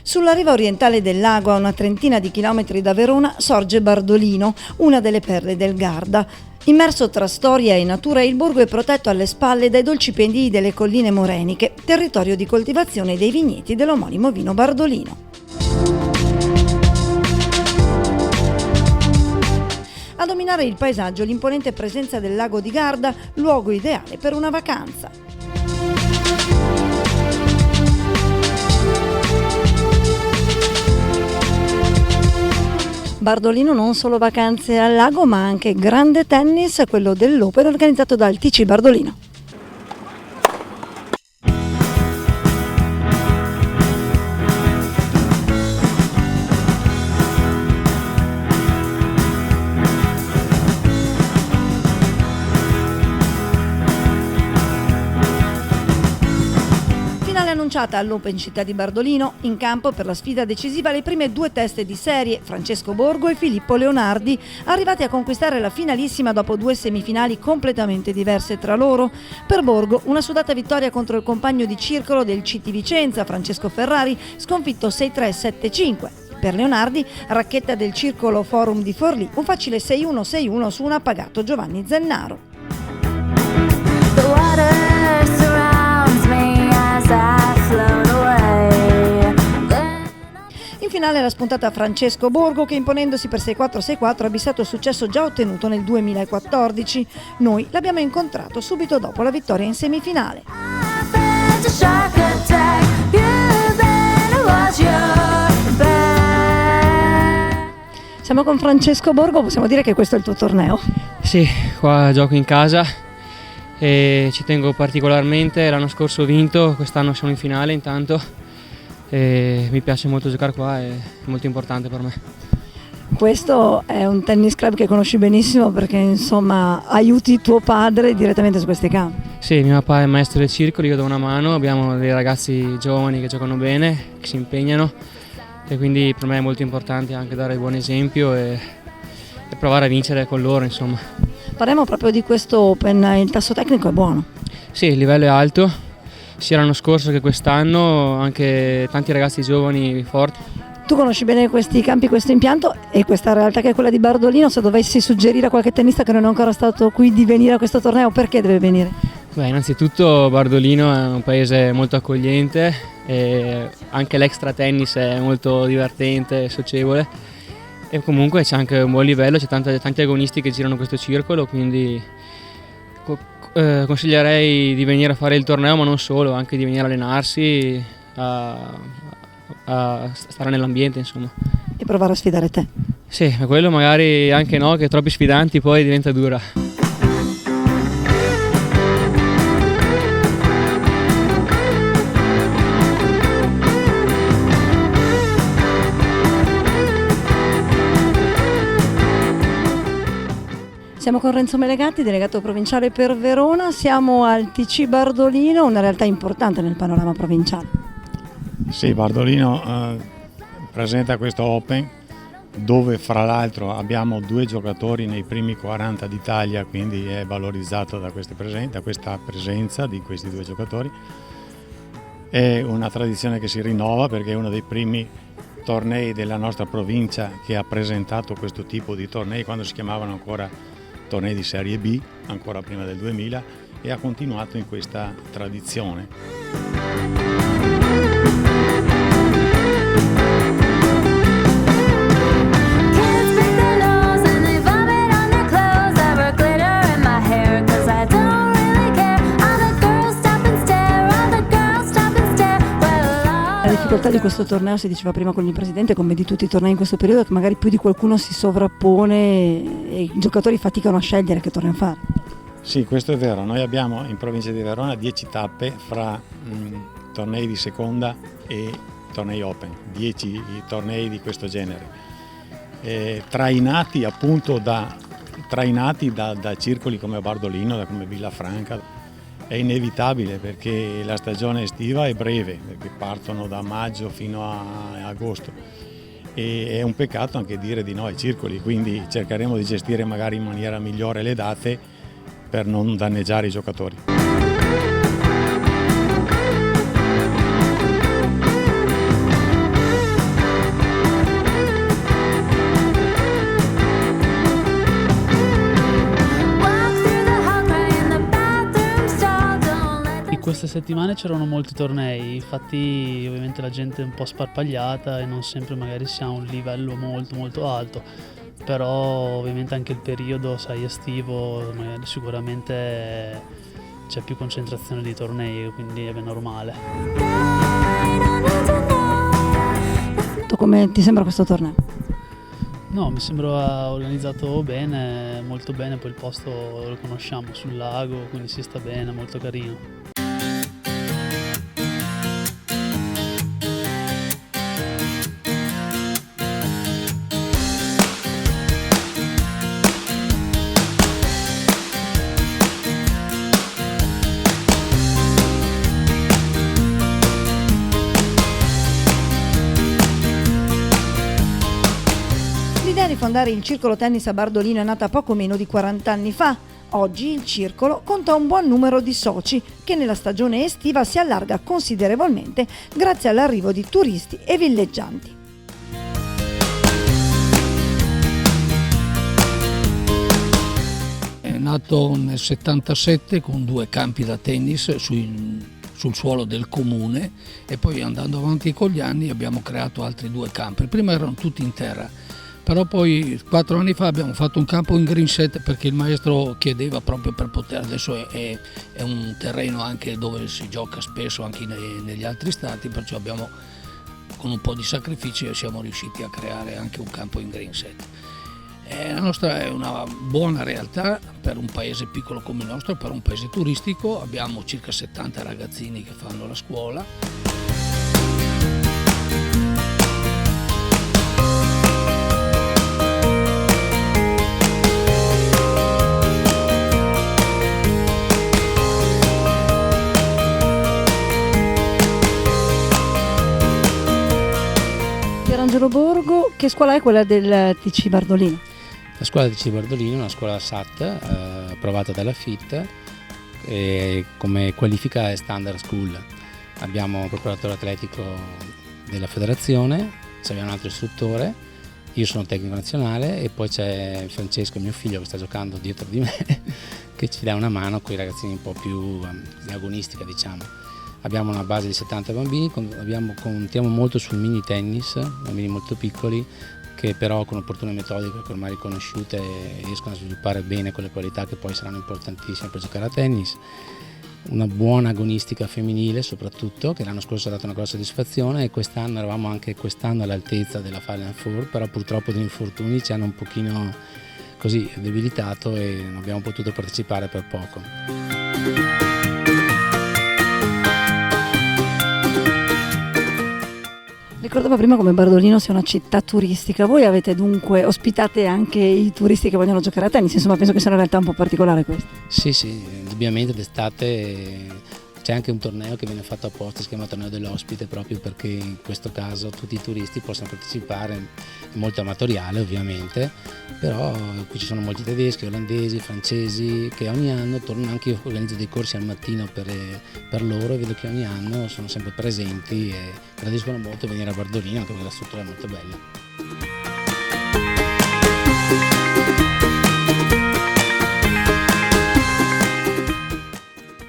Sulla riva orientale del lago, a una trentina di chilometri da Verona, sorge Bardolino, una delle perle del Garda. Immerso tra storia e natura, il borgo è protetto alle spalle dai dolci pendii delle colline moreniche, territorio di coltivazione dei vigneti dell'omonimo vino Bardolino. A dominare il paesaggio l'imponente presenza del lago di Garda, luogo ideale per una vacanza. Bardolino non solo vacanze al lago, ma anche grande tennis, quello dell'Open organizzato dal TC Bardolino. Annunciata all'Open Città di Bardolino, in campo per la sfida decisiva le prime due teste di serie, Francesco Borgo e Filippo Leonardi, arrivati a conquistare la finalissima dopo due semifinali completamente diverse tra loro. Per Borgo una sudata vittoria contro il compagno di circolo del CT Vicenza, Francesco Ferrari, sconfitto 6-3-7-5. Per Leonardi, racchetta del circolo Forum di Forlì, un facile 6-1-6-1 su un appagato Giovanni Zennaro. In finale era spuntata Francesco Borgo che, imponendosi per 6-4-6-4, ha bissato il successo già ottenuto nel 2014. Noi l'abbiamo incontrato subito dopo la vittoria in semifinale. Siamo con Francesco Borgo, possiamo dire che questo è il tuo torneo? Sì, qua gioco in casa e ci tengo particolarmente. L'anno scorso ho vinto, quest'anno sono in finale intanto e mi piace molto giocare qua, è molto importante per me. Questo è un tennis club che conosci benissimo perché insomma aiuti tuo padre direttamente su questi campi. Sì, mio papà è maestro del circolo, io do una mano, abbiamo dei ragazzi giovani che giocano bene, che si impegnano e quindi per me è molto importante anche dare il buon esempio e provare a vincere con loro, insomma. Parliamo proprio di questo Open, il tasso tecnico è buono? Sì, il livello è alto, sia l'anno scorso che quest'anno, anche tanti ragazzi giovani forti. Tu conosci bene questi campi, questo impianto e questa realtà che è quella di Bardolino. Se dovessi suggerire a qualche tennista che non è ancora stato qui di venire a questo torneo, perché deve venire? Beh, innanzitutto Bardolino è un paese molto accogliente e anche l'extra tennis è molto divertente e socievole e comunque c'è anche un buon livello, c'è tanti agonisti che girano questo circolo, quindi consiglierei di venire a fare il torneo, ma non solo, anche di venire a allenarsi, a stare nell'ambiente, insomma. E provare a sfidare te. Sì, ma quello magari anche no, che troppi sfidanti poi diventa dura. Siamo con Renzo Melegatti, delegato provinciale per Verona, siamo al TC Bardolino, una realtà importante nel panorama provinciale. Sì, Bardolino presenta questo Open dove fra l'altro abbiamo due giocatori nei primi 40 d'Italia, quindi è valorizzato da questa presenza di questi due giocatori. È una tradizione che si rinnova perché è uno dei primi tornei della nostra provincia che ha presentato questo tipo di tornei quando si chiamavano ancora tornei di Serie B, ancora prima del 2000, e ha continuato in questa tradizione. La difficoltà di questo torneo, si diceva prima con il presidente, come di tutti i tornei in questo periodo, è che magari più di qualcuno si sovrappone e i giocatori faticano a scegliere che torneo fare. Sì, questo è vero. Noi abbiamo in provincia di Verona 10 tappe fra tornei di seconda e tornei Open, 10 tornei di questo genere, trainati appunto da circoli come Bardolino, come Villafranca. È inevitabile perché la stagione estiva è breve, perché partono da maggio fino a agosto e è un peccato anche dire di no ai circoli, quindi cercheremo di gestire magari in maniera migliore le date per non danneggiare i giocatori. settimane c'erano molti tornei, infatti ovviamente la gente è un po' sparpagliata e non sempre magari si ha un livello molto molto alto, però ovviamente anche il periodo, sai, estivo, magari sicuramente c'è più concentrazione di tornei, quindi è normale. Come ti sembra questo torneo? No, mi sembra organizzato bene, molto bene, poi il posto lo conosciamo sul lago, quindi si sta bene, molto carino. L'idea di fondare il Circolo Tennis a Bardolino è nata poco meno di 40 anni fa. Oggi il circolo conta un buon numero di soci che nella stagione estiva si allarga considerevolmente grazie all'arrivo di turisti e villeggianti. È nato nel 77 con 2 campi da tennis sul suolo del comune e poi andando avanti con gli anni abbiamo creato altri 2 campi. Prima erano tutti in terra, però poi 4 anni fa abbiamo fatto un campo in green set perché il maestro chiedeva proprio per poter, adesso è un terreno anche dove si gioca spesso anche negli altri stati, perciò abbiamo con un po' di sacrifici siamo riusciti a creare anche un campo in green set. La nostra è una buona realtà per un paese piccolo come il nostro, per un paese turistico, abbiamo circa 70 ragazzini che fanno la scuola. Pierangelo Borgo, che scuola è quella del TC Bardolino? La scuola del TC Bardolino è una scuola SAT approvata dalla FIT e come qualifica è Standard School. Abbiamo un preparatore atletico della federazione, abbiamo un altro istruttore, io sono tecnico nazionale e poi c'è Francesco, mio figlio, che sta giocando dietro di me che ci dà una mano con i ragazzini un po' più agonistica, diciamo. Abbiamo una base di 70 bambini, contiamo molto sul mini tennis, bambini molto piccoli che però con opportune metodiche ormai riconosciute riescono a sviluppare bene quelle qualità che poi saranno importantissime per giocare a tennis. Una buona agonistica femminile soprattutto, che l'anno scorso ha dato una grossa soddisfazione e quest'anno eravamo anche all'altezza della Final Four, però purtroppo degli infortuni ci hanno un pochino così debilitato e non abbiamo potuto partecipare per poco. Ricordavo prima come Bardolino sia una città turistica, voi avete dunque ospitate anche i turisti che vogliono giocare a tennis, insomma penso che sia una realtà un po' particolare questa. Sì, indubbiamente d'estate c'è anche un torneo che viene fatto apposta, si chiama Torneo dell'Ospite, proprio perché in questo caso tutti i turisti possono partecipare, è molto amatoriale ovviamente, però qui ci sono molti tedeschi, olandesi, francesi che ogni anno tornano, anche io organizzo dei corsi al mattino per loro e vedo che ogni anno sono sempre presenti e gradiscono molto venire a Bardolino anche perché la struttura è molto bella.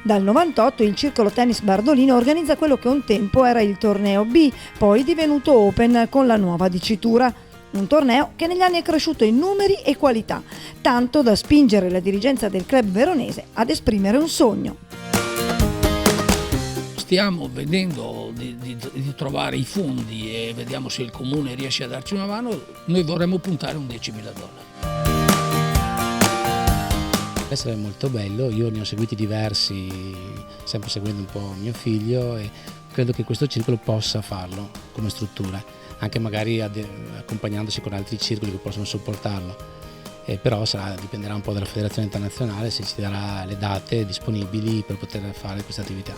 Dal 98 il Circolo Tennis Bardolino organizza quello che un tempo era il torneo B, poi divenuto Open con la nuova dicitura. Un torneo che negli anni è cresciuto in numeri e qualità, tanto da spingere la dirigenza del club veronese ad esprimere un sogno. Stiamo vedendo di trovare i fondi e vediamo se il comune riesce a darci una mano. Noi vorremmo puntare un $10.000. Sarebbe molto bello, io ne ho seguiti diversi, sempre seguendo un po' mio figlio e credo che questo circolo possa farlo come struttura, anche magari accompagnandosi con altri circoli che possono supportarlo, però dipenderà un po' dalla federazione internazionale se ci darà le date disponibili per poter fare questa attività.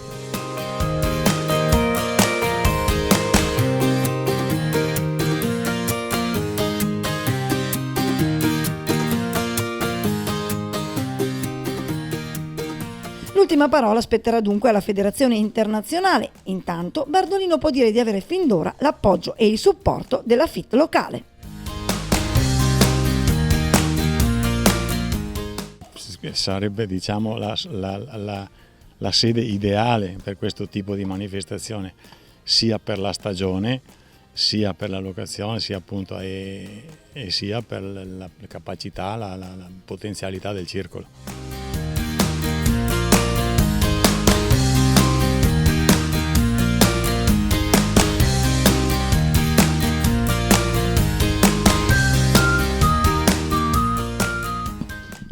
L'ultima parola spetterà dunque alla federazione internazionale. Intanto Bardolino può dire di avere fin d'ora l'appoggio e il supporto della FIT locale. Sarebbe, diciamo, la la sede ideale per questo tipo di manifestazione, sia per la stagione, sia per la locazione, sia appunto e sia per la capacità, la potenzialità del circolo.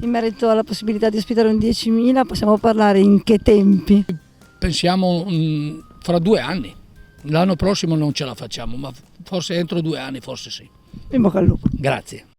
In merito alla possibilità di ospitare un 10.000, possiamo parlare in che tempi? Pensiamo fra 2 anni, l'anno prossimo non ce la facciamo, ma forse entro 2 anni, forse sì. In bocca al lupo. Grazie.